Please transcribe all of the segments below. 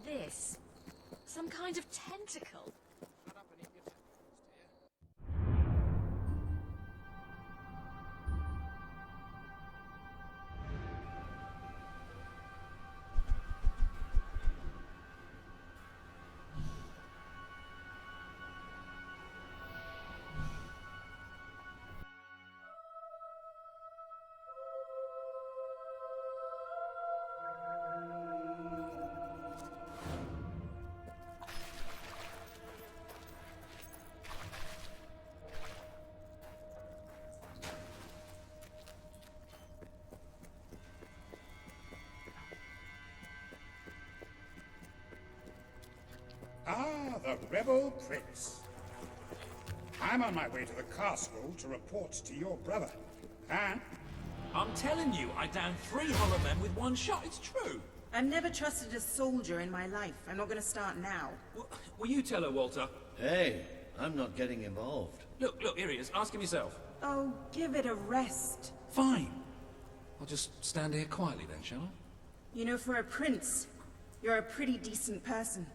this? Some kind of tentacle? Ah, the rebel prince. I'm on my way to the castle to report to your brother. And I'm telling you, I downed 3 hollow men with 1 shot. It's true. I've never trusted a soldier in my life. I'm not gonna start now. Will you tell her, Walter? Hey, I'm not getting involved. Look, here he is. Ask him yourself. Oh, give it a rest. Fine. I'll just stand here quietly then, shall I? You know, for a prince, you're a pretty decent person.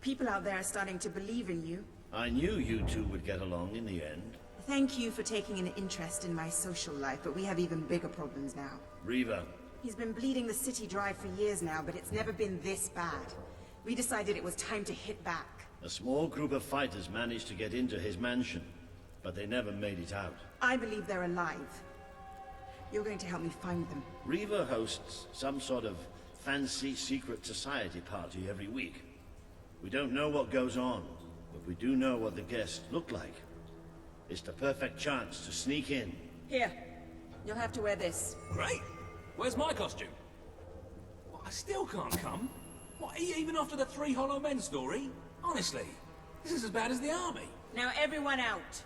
People out there are starting to believe in you. I knew you two would get along in the end. Thank you for taking an interest in my social life, but we have even bigger problems now. Riva. He's been bleeding the city dry for years now, but it's never been this bad. We decided it was time to hit back. A small group of fighters managed to get into his mansion, but they never made it out. I believe they're alive. You're going to help me find them. Riva hosts some sort of fancy secret society party every week. We don't know what goes on, but we do know what the guests look like. It's the perfect chance to sneak in. Here, you'll have to wear this. Great. Where's my costume? What, I still can't come? What, even after the 3 hollow men story? Honestly, this is as bad as the army. Now everyone out.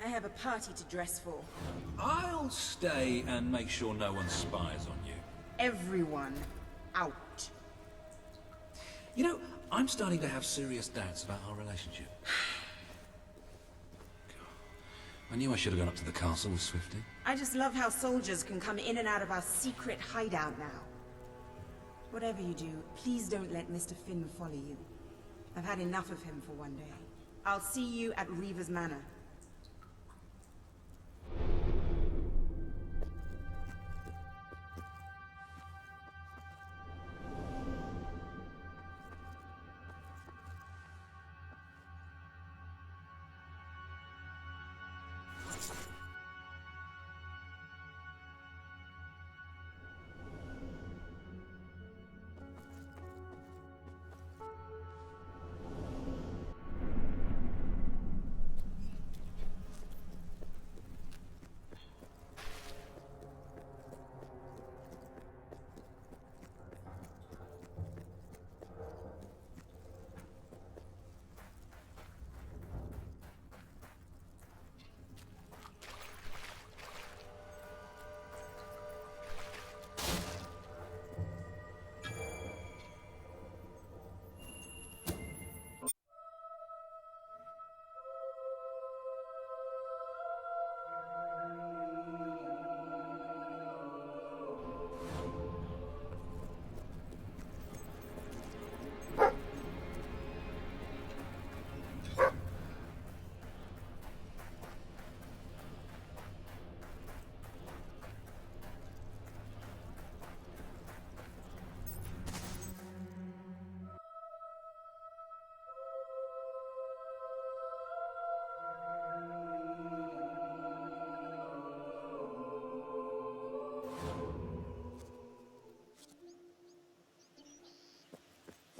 I have a party to dress for. I'll stay and make sure no one spies on you. Everyone out. You know, I'm starting to have serious doubts about our relationship. I knew I should have gone up to the castle with Swifty. I just love how soldiers can come in and out of our secret hideout now. Whatever you do, please don't let Mr. Finn follow you. I've had enough of him for one day. I'll see you at Riva's Manor.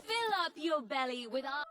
Fill up your belly with our...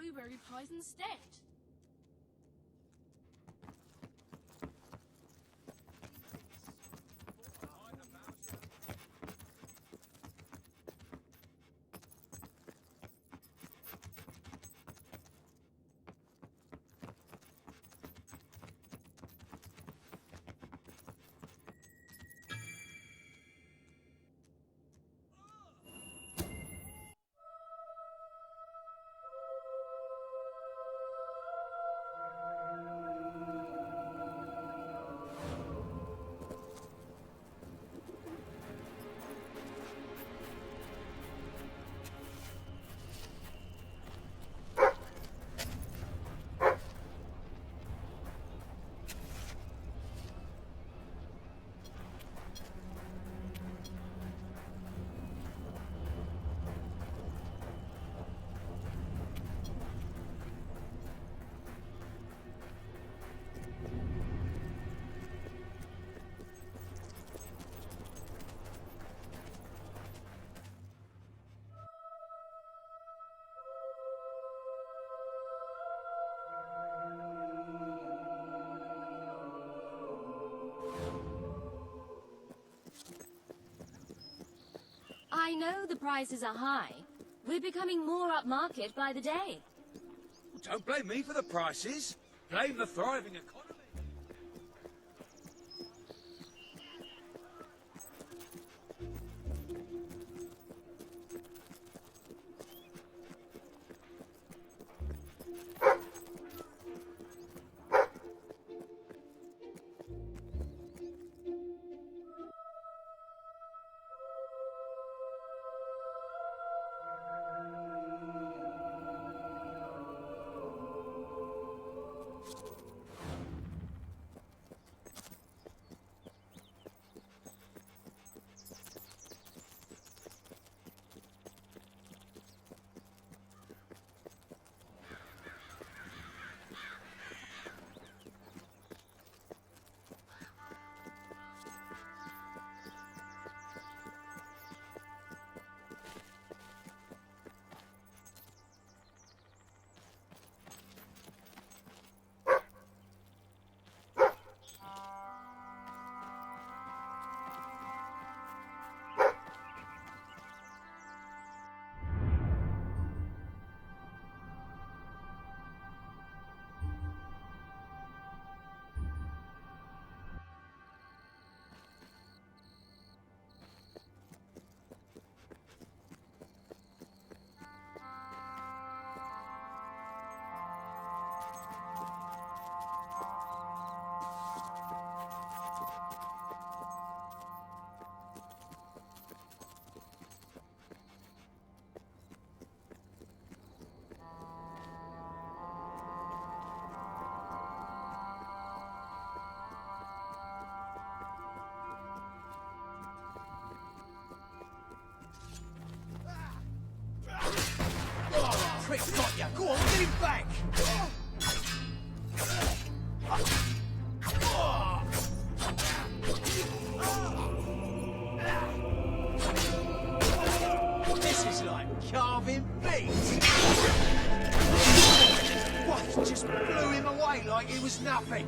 blueberry pies instead. I know the prices are high. We're becoming more upmarket by the day. Don't blame me for the prices. Blame the thriving economy. Prick's got you. Go on, get him back. This is like carving meat. What? Just blew him away like he was nothing.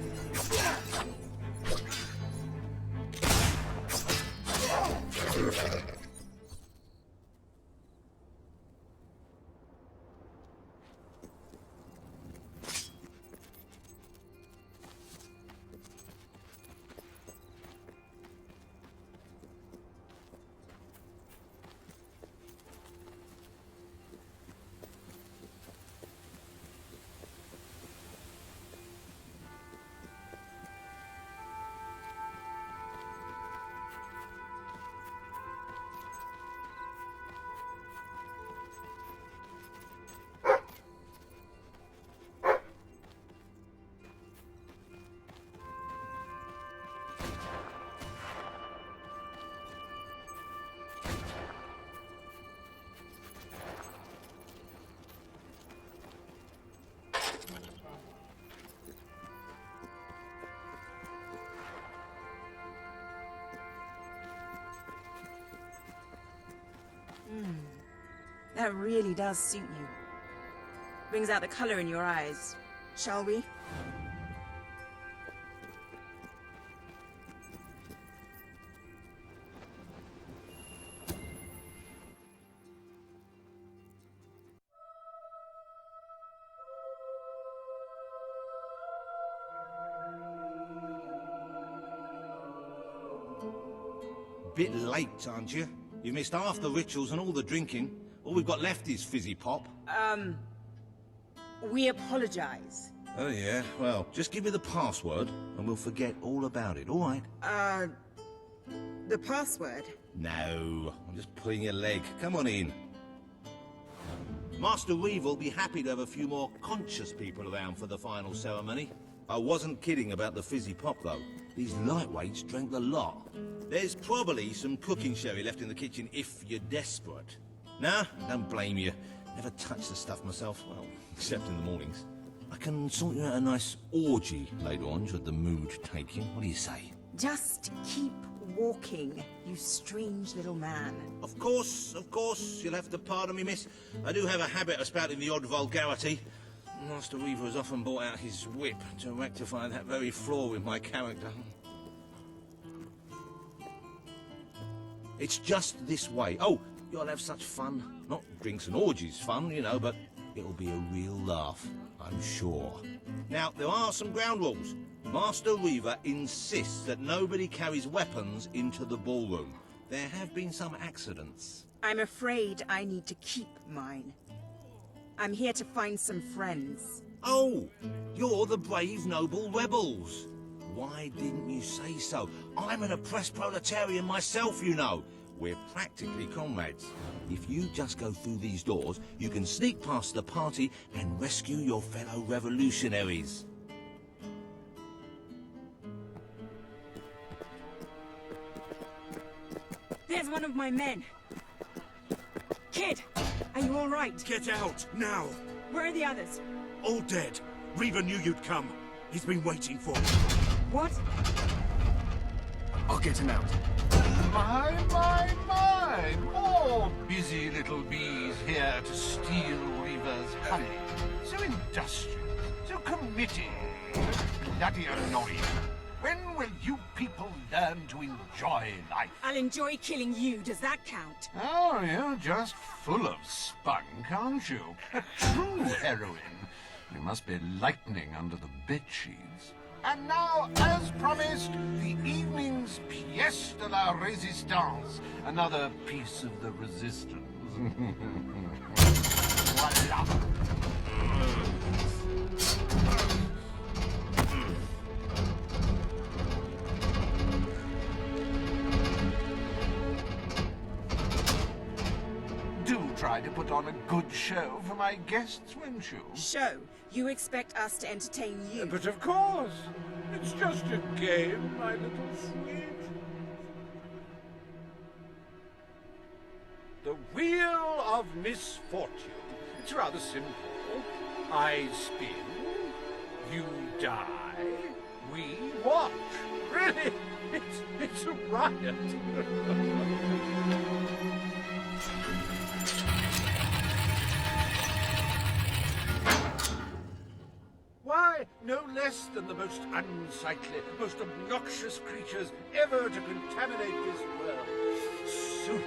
That really does suit you. brings out the color in your eyes. Shall we? Bit late, aren't you? You missed half the rituals and all the drinking. All we've got left is fizzy pop. We apologize. Oh yeah, well, just give me the password and we'll forget all about it, all right? The password? No, I'm just pulling your leg. Come on in. Master Reeve will be happy to have a few more conscious people around for the final ceremony. I wasn't kidding about the fizzy pop, though. These lightweights drank the lot. There's probably some cooking sherry left in the kitchen if you're desperate. Nah, don't blame you. Never touch the stuff myself, well, except in the mornings. I can sort you out a nice orgy later on, should the mood take you. What do you say? Just keep walking, you strange little man. Of course, you'll have to pardon me, miss. I do have a habit of spouting the odd vulgarity. Master Reaver has often brought out his whip to rectify that very flaw in my character. It's just this way. Oh, you'll have such fun. Not drinks and orgies fun, you know, but it'll be a real laugh, I'm sure. Now, there are some ground rules. Master Reaver insists that nobody carries weapons into the ballroom. There have been some accidents. I'm afraid I need to keep mine. I'm here to find some friends. Oh, you're the brave, noble rebels. Why didn't you say so? I'm an oppressed proletarian myself, you know. We're practically comrades. If you just go through these doors, you can sneak past the party and rescue your fellow revolutionaries. There's one of my men. Kid, are you all right? Get out, now! Where are the others? All dead. Reaver knew you'd come. He's been waiting for you. What? I'll get him out. My, more busy little bees here to steal Reaver's honey. So industrious, so committed, bloody annoying. When will you people learn to enjoy life? I'll enjoy killing you, does that count? Oh, you're just full of spunk, aren't you? A true heroine. You must be lightning under the bedsheets. And now, as promised, the evening's pièce de la résistance. Another piece of the resistance. Voila. Do try to put on a good show for my guests, won't you? Show? You expect us to entertain you? But of course, it's just a game, my little sweet. The Wheel of Misfortune. It's rather simple. I spin, you die, we watch. Really, it's a riot. Why, no less than the most unsightly, most obnoxious creatures ever to contaminate this world. Soup.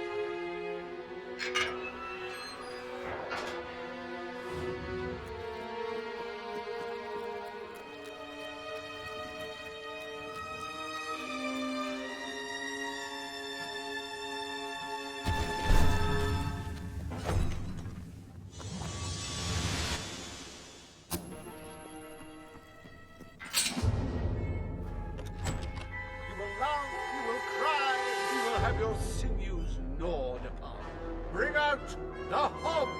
Your sinews gnawed upon. Bring out the hogs!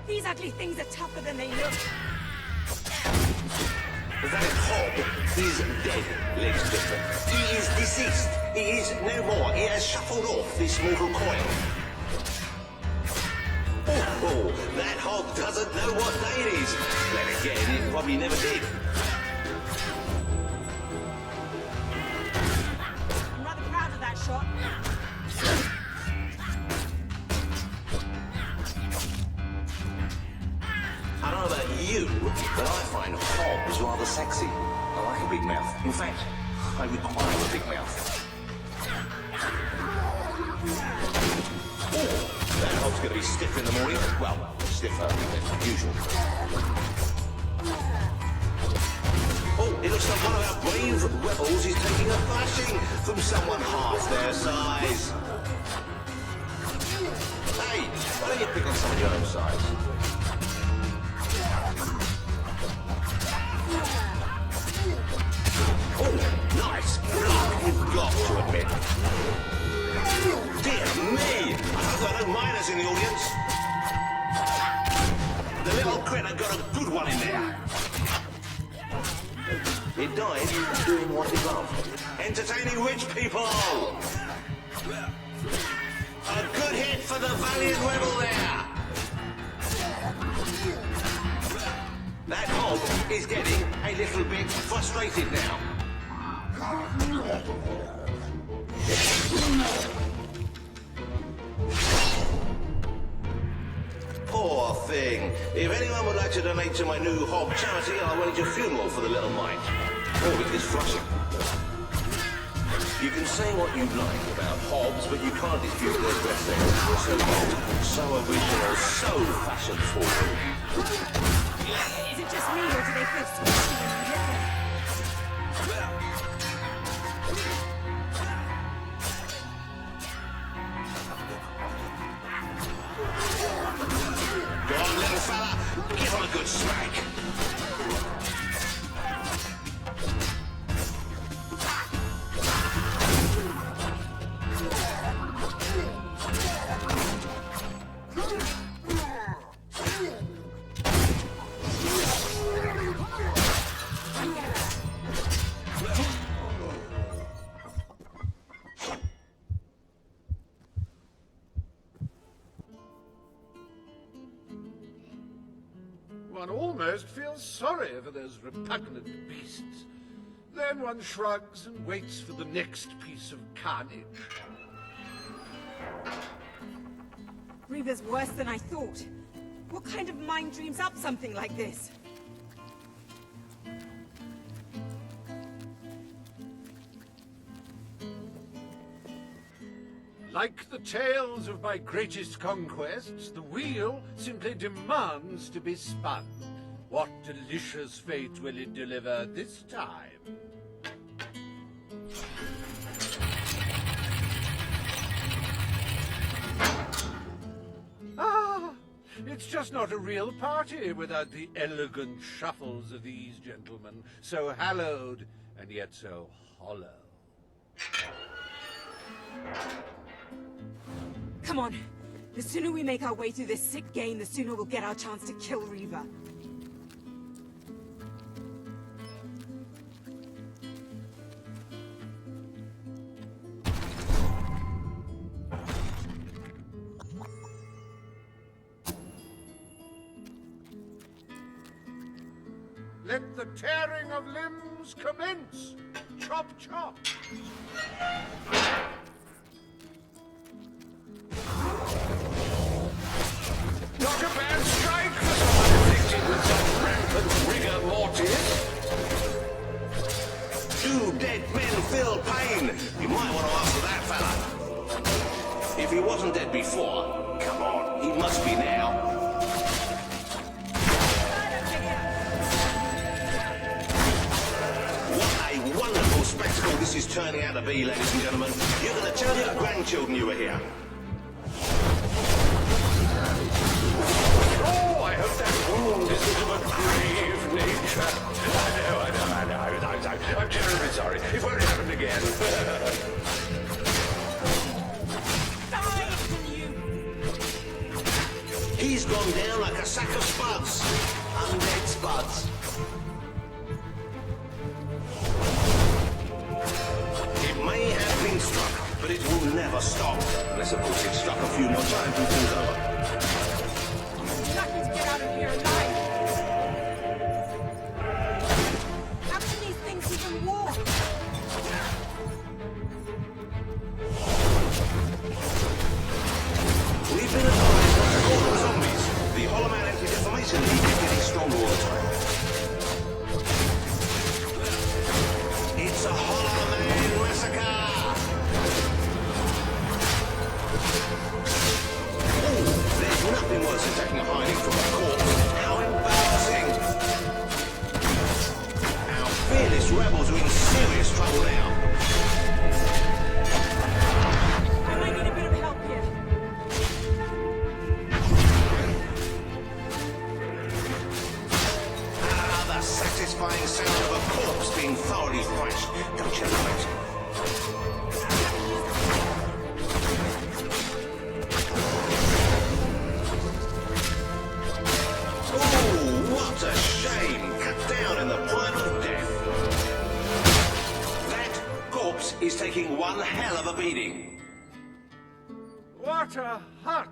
These ugly things are tougher than they look. That hog is dead, ladies and gentlemen. He is deceased. He is no more. He has shuffled off this mortal coil. Oh, that hog doesn't know what day it is. Then again, it probably never did. I'm rather proud of that shot. don't know about you, but I find Hobbs rather sexy. I like a big mouth. In fact, I require a big mouth. Oh, that Hobbs going to be stiff in the morning. Well, stiffer than usual. Oh, it looks like one of our brave rebels is taking a thrashing from someone half their size. Hey, why don't you pick on someone your own size? Oh, nice block, you've got to admit. Dear me, I hope there are no minors in the audience. The little critter got a good one in there. It died doing what it loved. Entertaining rich people! A good hit for the valiant rebel there! That hog is getting a little bit frustrated now. Poor thing. If anyone would like to donate to my new Hob charity, I'll arrange a funeral for the little mite. Oh, it is flushing. You can say what you like about Hobbs, but you can't dispute their dress sense. So bold, so original, so fashion forward. Is it just me, or do they feel squishy when you hit them? Go on, little fella, give him a good smack. One almost feels sorry for those repugnant beasts. Then one shrugs and waits for the next piece of carnage. Reaver's worse than I thought. What kind of mind dreams up something like this? Like the tales of my greatest conquests, the wheel simply demands to be spun. What delicious fate will it deliver this time? Ah, it's just not a real party without the elegant shuffles of these gentlemen, so hallowed and yet so hollow. Come on. The sooner we make our way through this sick game, the sooner we'll get our chance to kill Reaver. Let the tearing of limbs commence! Chop, chop! Not a bad strike for someone afflicted with such rampant rigor mortis. Two dead men feel pain. You might want to ask that fella. If he wasn't dead before, come on, he must be now. What a wonderful spectacle this is turning out to be, ladies and gentlemen. You're going to tell your grandchildren you were here. Oh, I hope that wound isn't of a grave nature. I know. I'm terribly sorry. It won't happen again. He's gone down like a sack of spuds. Undead spuds. It may have been struck, but it will never stop. Unless, of course, it's struck a few more times and falls over. Lucky to get out of here alive. How can these things even walk? We've been advised not to call them zombies. The Hollow Man Anti-Defamation League is getting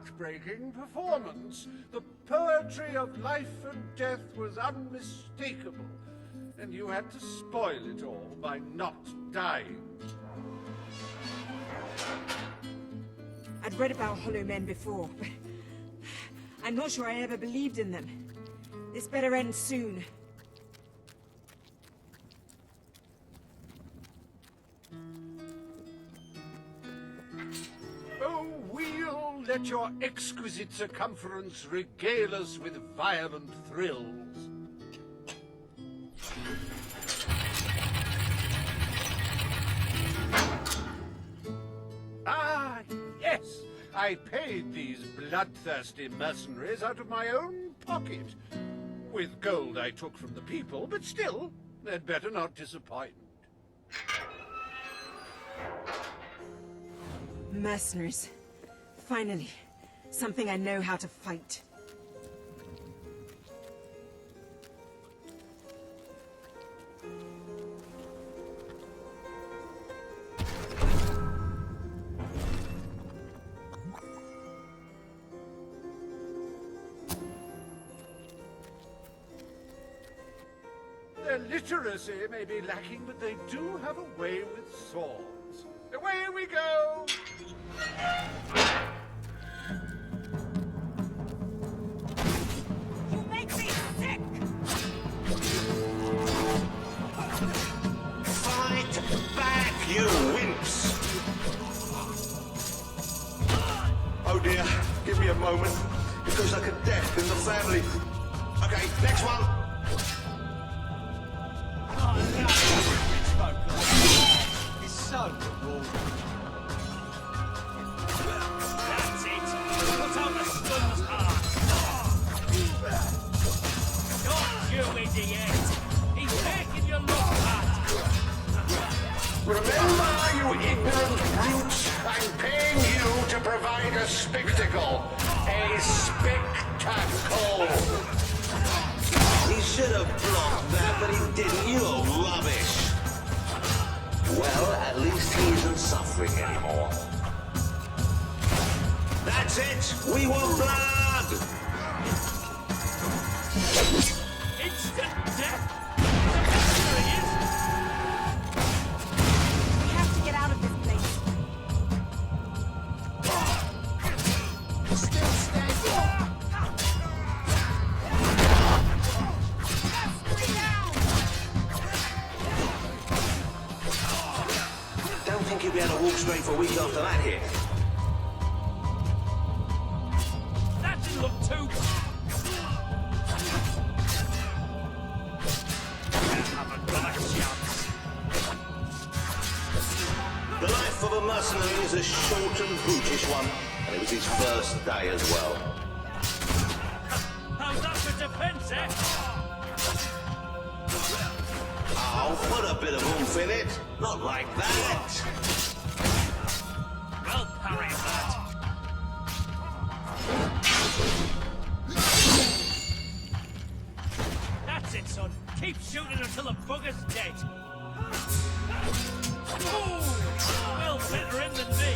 heartbreaking performance. The poetry of life and death was unmistakable, and you had to spoil it all by not dying. I'd read about hollow men before, but I'm not sure I ever believed in them. This better end soon. Oh, we'll let your exquisite circumference regale us with violent thrills. Ah, yes! I paid these bloodthirsty mercenaries out of my own pocket. With gold I took from the people, but still, they'd better not disappoint. Mercenaries. Finally, something I know how to fight. Their literacy may be lacking, but they do have a way with swords. Away we go! You make me sick! Fight back, you wimps! Oh dear, give me a moment. It feels like a death in the family. Okay, next one. It's so rewarding. That's it. Put out the scum's heart. Don't you idiot. He's taking your look at. Remember, you ignorant brutes, I'm paying you to provide a spectacle. A spectacle. He should have blocked that, but he didn't. You old rubbish. Well, at least he isn't suffering anymore. That's it. We want blood. Instant death. There he is. We have to get out of this place. Still standing. Don't think you'll be able to walk straight for a week after that hit. That didn't look too... Haven't got a chance. The life of a mercenary is a short and brutish one, and it was his first day as well. How's that for defense, eh? I'll put a bit of oomph in it. Not like that. Well parried, lad. That's it, son. Keep shooting until the bugger's dead. Ooh, well better him than me.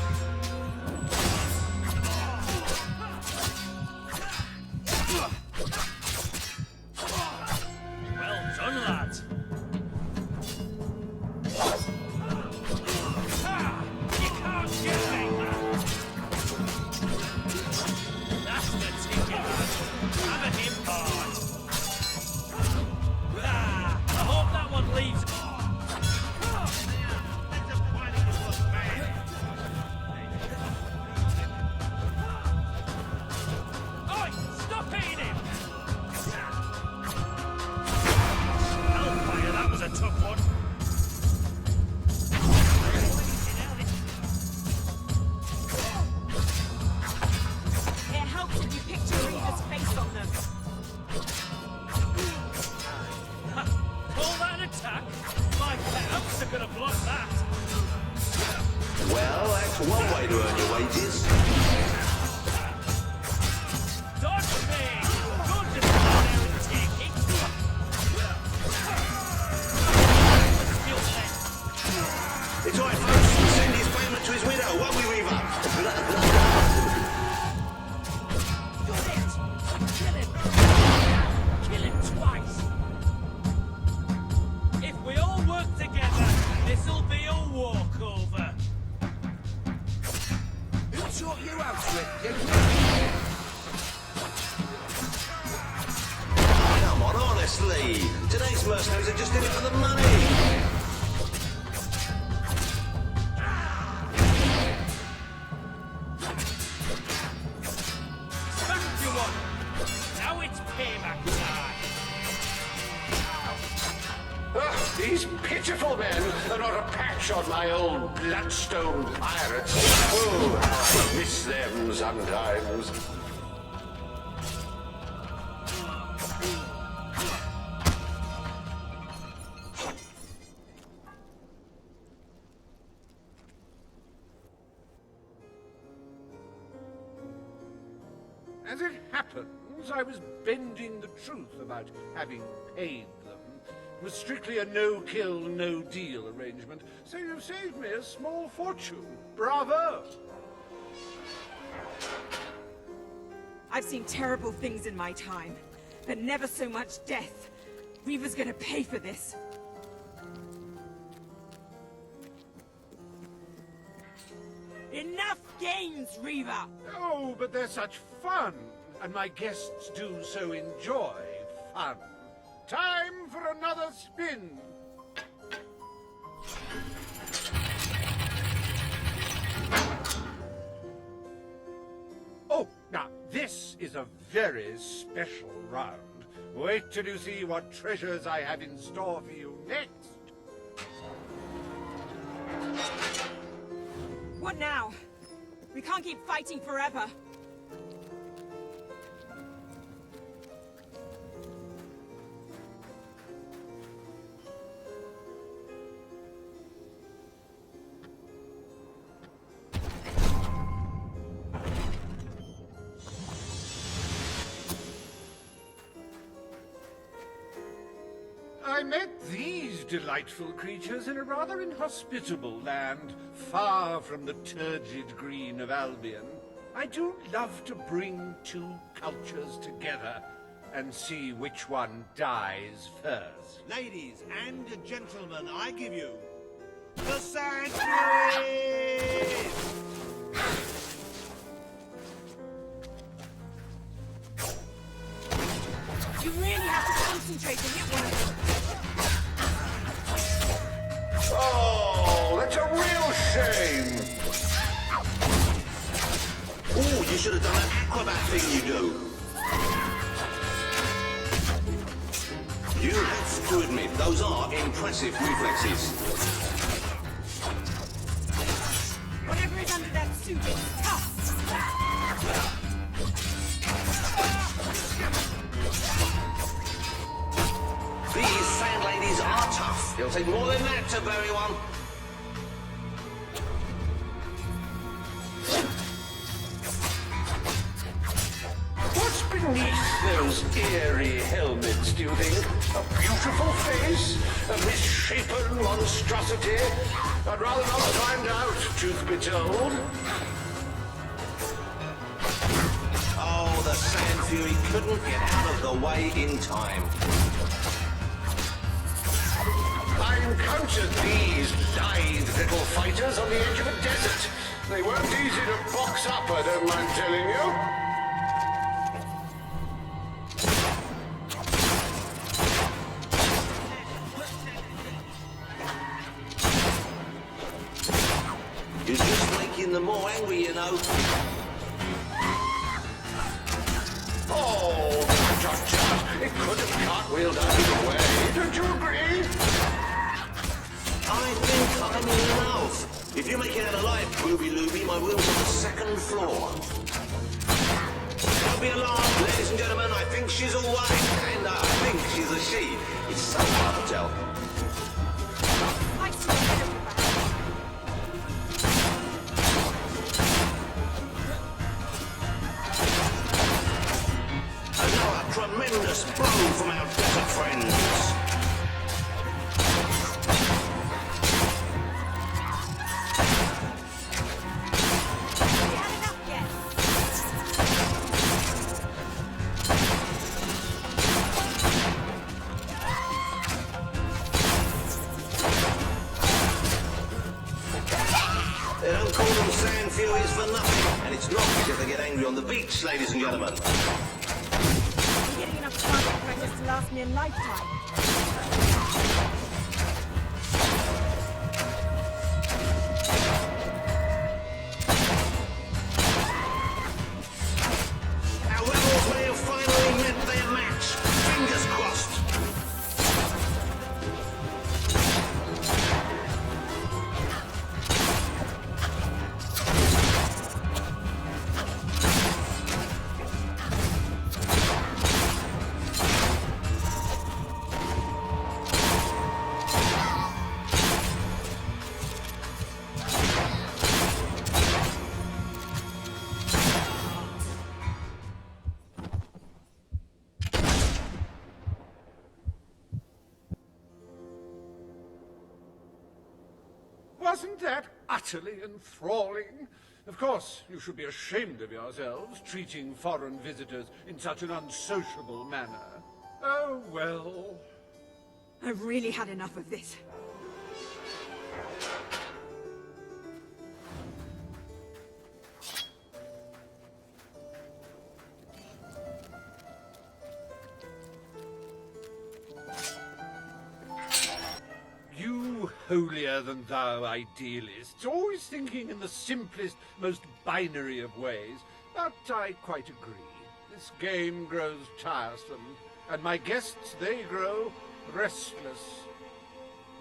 Well done, lad. Ha! You can't get me. That's the ticket, lad. Have a him hard. Ah, I hope that one leaves. Come on, honestly. Today's mercenaries are just in it for the money. Now it's payback time. These pitiful men are not a patch on my old bloodstone pirates. Oh, how I miss them sometimes. As it happens, I was bending the truth about having paid them. It was strictly a no-kill, no-deal arrangement, so you've saved me a small fortune. Bravo! I've seen terrible things in my time, but never so much death. Reaver's gonna pay for this. Enough games, Reaver! Oh, but they're such fun, and my guests do so enjoy fun. Time for another spin. Oh, now this is a very special round. Wait till you see what treasures I have in store for you next. What now? We can't keep fighting forever. I met these delightful creatures in a rather inhospitable land, far from the turgid green of Albion. I do love to bring two cultures together and see which one dies first. Ladies and gentlemen, I give you the sandwich! You really have to concentrate and hit one of them. Oh, that's a real shame. Ooh, you should have done that acrobat thing you do. You have to admit, those are impressive reflexes. Whatever is under that suit is tough. These sand ladies are tough. It'll take more than that to bury one. What's beneath those eerie helmets, do you think? A beautiful face? A misshapen monstrosity? I'd rather not find out, truth be told. Oh, the Sand Fury couldn't get out of the way in time. I encountered these lithe little fighters on the edge of a desert. They weren't easy to box up, I don't mind telling you. You're just making them more angry, you know. Oh, it could have cartwheeled out of the way. Don't you agree? I think I'm in love. If you make it out alive, Ruby Looby, my room's on the second floor. Don't be alarmed, ladies and gentlemen. I think she's all right, and I think she's a she. It's so hard to tell. I see a bit of Another tremendous blow from our desert friends. you on the beach, ladies and gentlemen. I'm getting enough target practice to last me a lifetime. Our rebels may have finally met their match. Fingers crossed. Wasn't that utterly enthralling? Of course, you should be ashamed of yourselves, treating foreign visitors in such an unsociable manner. Oh, well. I've really had enough of this. You holier-than-thou idealists, always thinking in the simplest, most binary of ways. But I quite agree. This game grows tiresome, and my guests, they grow restless.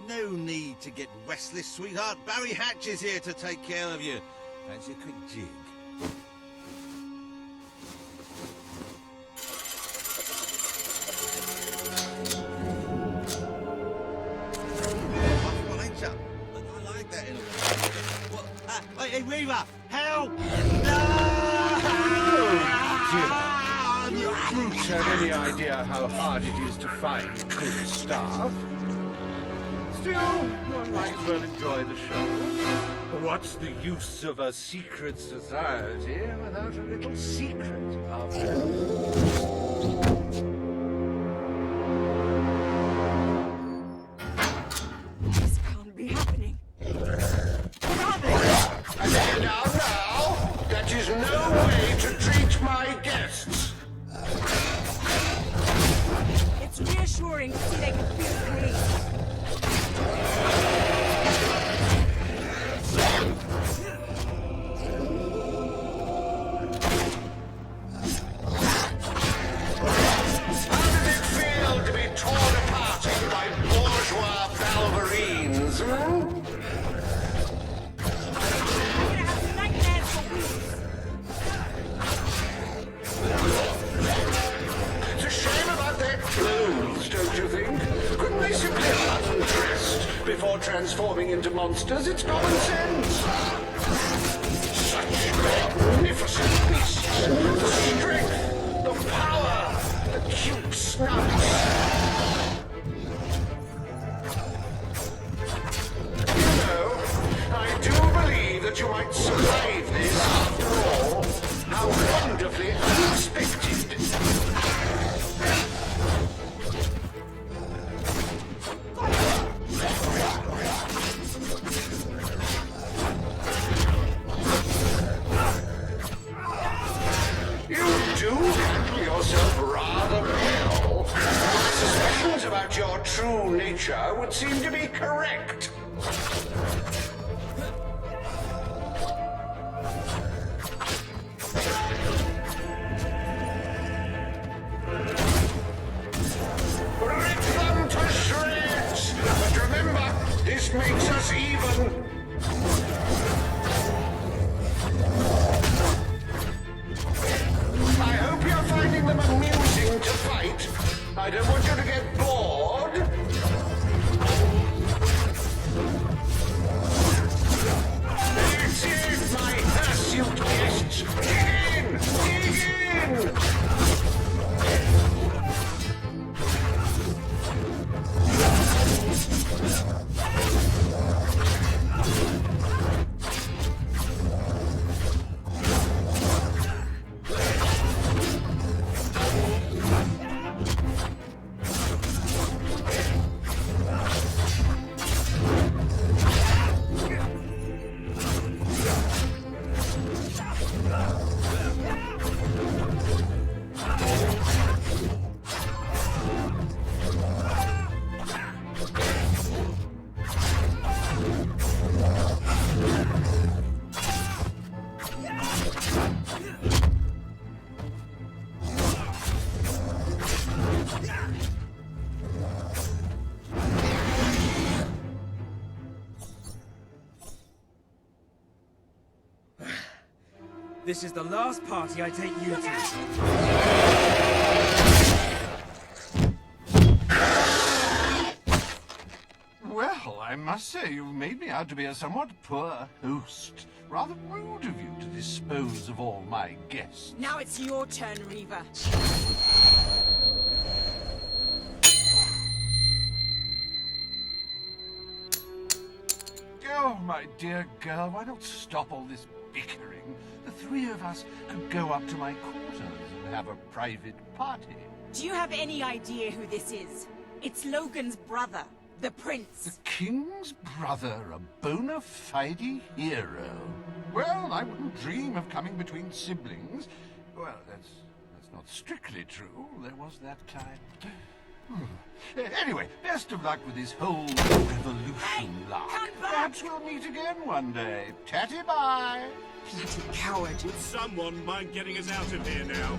No need to get restless, sweetheart. Barry Hatch is here to take care of you. Fancy a quick jig? Well, ain't ya? I like that in a way. Well, hey, Weaver! Help! Dear, if you brutes had any idea how hard it is to find good staff. Still, one might as well enjoy the show. What's the use of a secret society without a little secret, after all? This can't be happening. Now, that is no way to treat my guests. It's reassuring to see they can feel police. How does it feel to be torn apart by bourgeois balverines, hmm? I'm gonna have nightmares for weeks. It's a shame about their clothes, don't you think? Couldn't they simply have undressed before transforming into monsters? It's common sense. Such magnificent beasts. The strength, the power, the cute snouts. You know, I do believe that you might survive this after all. How wonderfully unexpected. You do handle yourself rather well. My suspicions about your true nature would seem to be correct. Rip them to shreds! But remember, this makes us even. I hope you're finding them amusing to fight. I don't want you to get bored. This is my hirsute guests. Dig in! Dig in! This is the last party I take you to. Well, I must say, you've made me out to be a somewhat poor host. Rather rude of you to dispose of all my guests. Now it's your turn, Reaver. Oh, my dear girl, why not stop all this bickering? The three of us could go up to my quarters and have a private party. Do you have any idea who this is? It's Logan's brother, the Prince. The King's brother, a bona fide hero. Well, I wouldn't dream of coming between siblings. Well, that's not strictly true. There was that time. Anyway, best of luck with this whole revolution lark. Perhaps we'll meet again one day. Tatty bye. Bloody coward. Would someone mind getting us out of here now?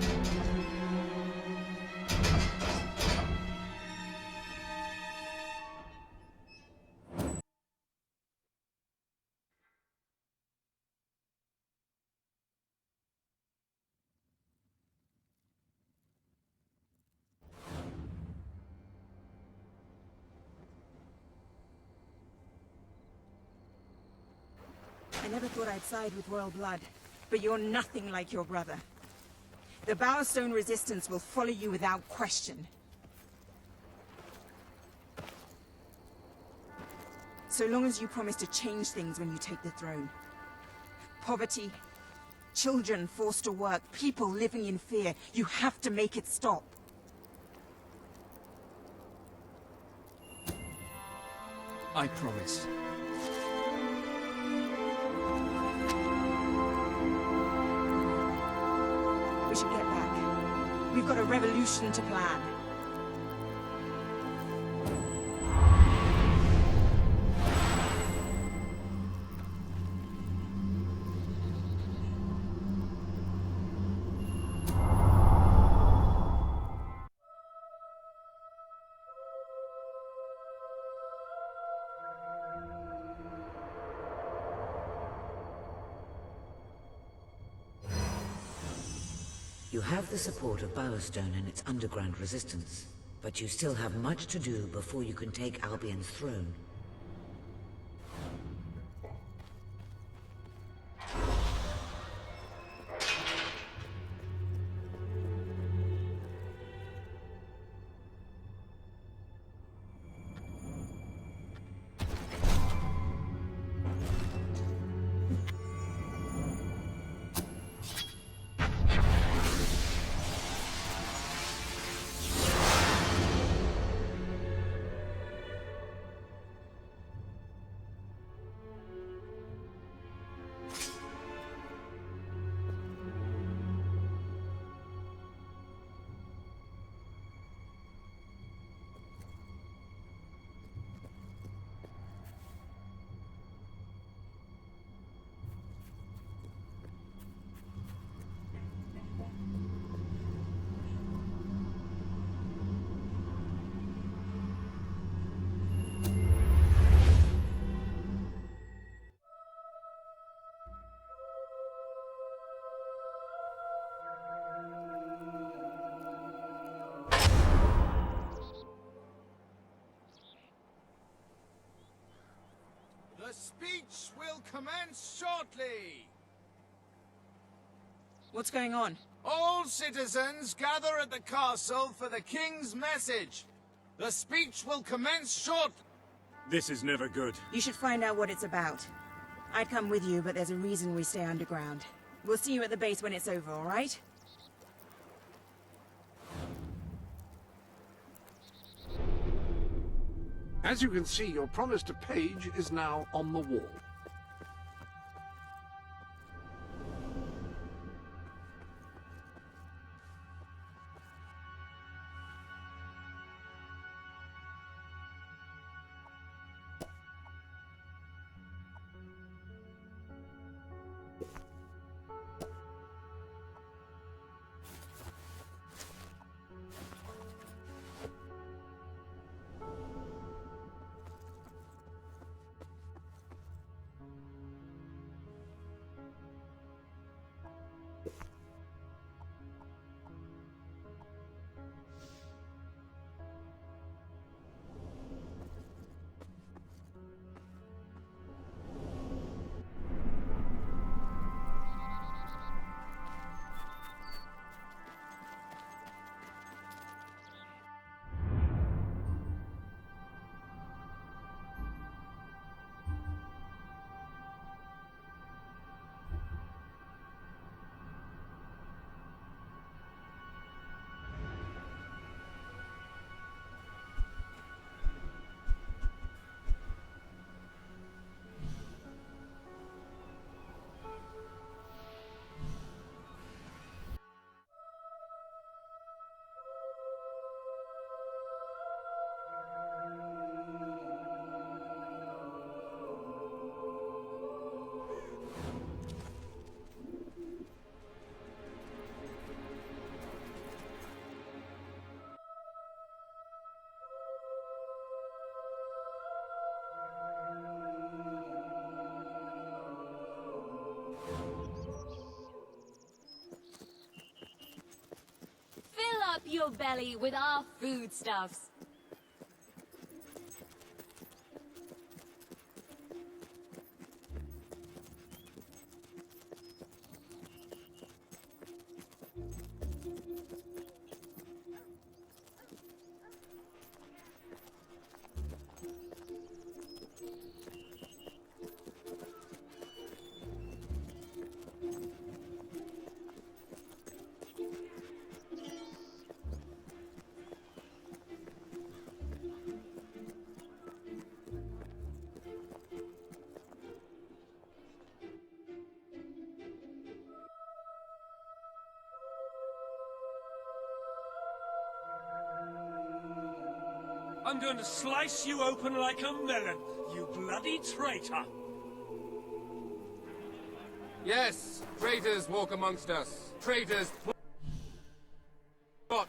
I never thought I'd side with royal blood, but you're nothing like your brother. The Bowerstone resistance will follow you without question. So long as you promise to change things when you take the throne. Poverty, children forced to work, people living in fear. You have to make it stop. I promise. We should get back. We've got a revolution to plan. You have the support of Bowerstone and its underground resistance, but you still have much to do before you can take Albion's throne. The speech will commence shortly. What's going on? All citizens gather at the castle for the king's message. The speech will commence shortly. This is never good. You should find out what it's about. I'd come with you, but there's a reason we stay underground. We'll see you at the base when it's over, all right? As you can see, your promise to Paige is now on the wall. up your belly with our foodstuffs. I'm going to slice you open like a melon, you bloody traitor! Yes, traitors walk amongst us. Traitors plot.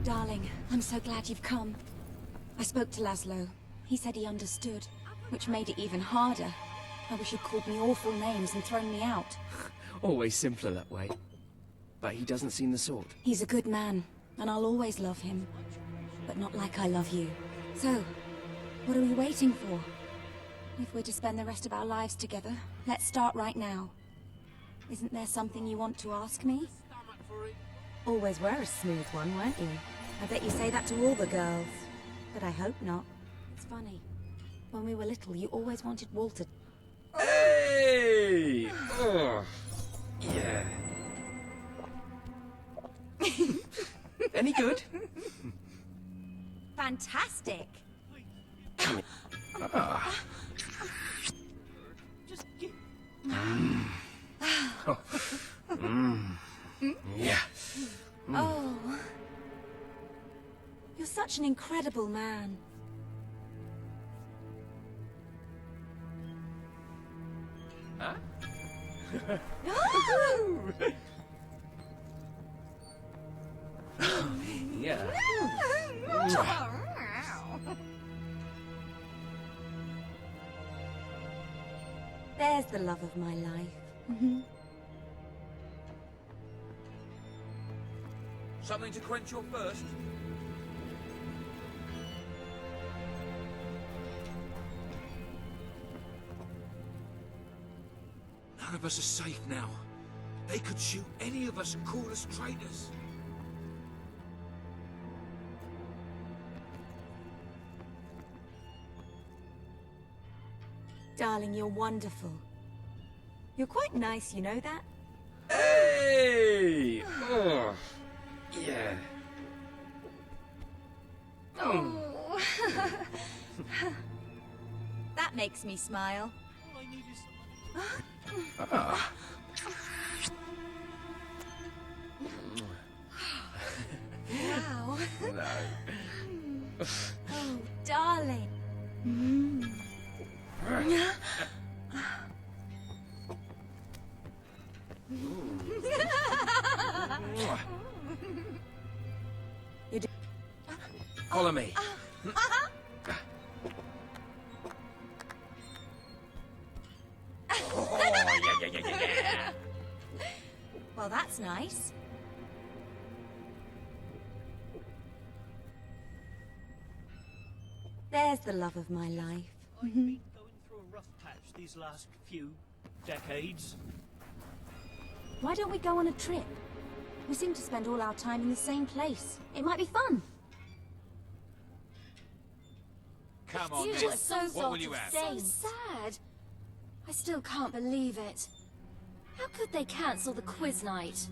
Darling, I'm so glad you've come. I spoke to Laszlo. He said he understood, which made it even harder. I wish he'd called me awful names and thrown me out. Always simpler that way. But he doesn't seem the sort. He's a good man, and I'll always love him. But not like I love you. So, what are we waiting for? If we're to spend the rest of our lives together, let's start right now. Isn't there something you want to ask me? Always were a smooth one, weren't you? I bet you say that to all the girls. But I hope not. It's funny. When we were little, you always wanted Walter. Hey! Oh, yeah. Any good? Fantastic! Come here. Ah. Just get... Oh. Yeah. Oh. You're such an incredible man. Huh? Yeah. There's the love of my life. Something to quench your thirst? None of us are safe now. They could shoot any of us and call us traitors. Darling, you're wonderful. You're quite nice, you know that? Hey! Oh, yeah. Oh. That makes me smile. Ah. Wow. No. Oh, darling. You do. Follow me. Oh, yeah. Well, that's nice. There's the love of my life. I've been going through a rough patch these last few decades. Why don't we go on a trip? We seem to spend all our time in the same place. It might be fun. Come on, You miss. just so What will you have? So sad. I still can't believe it. How could they cancel the quiz night?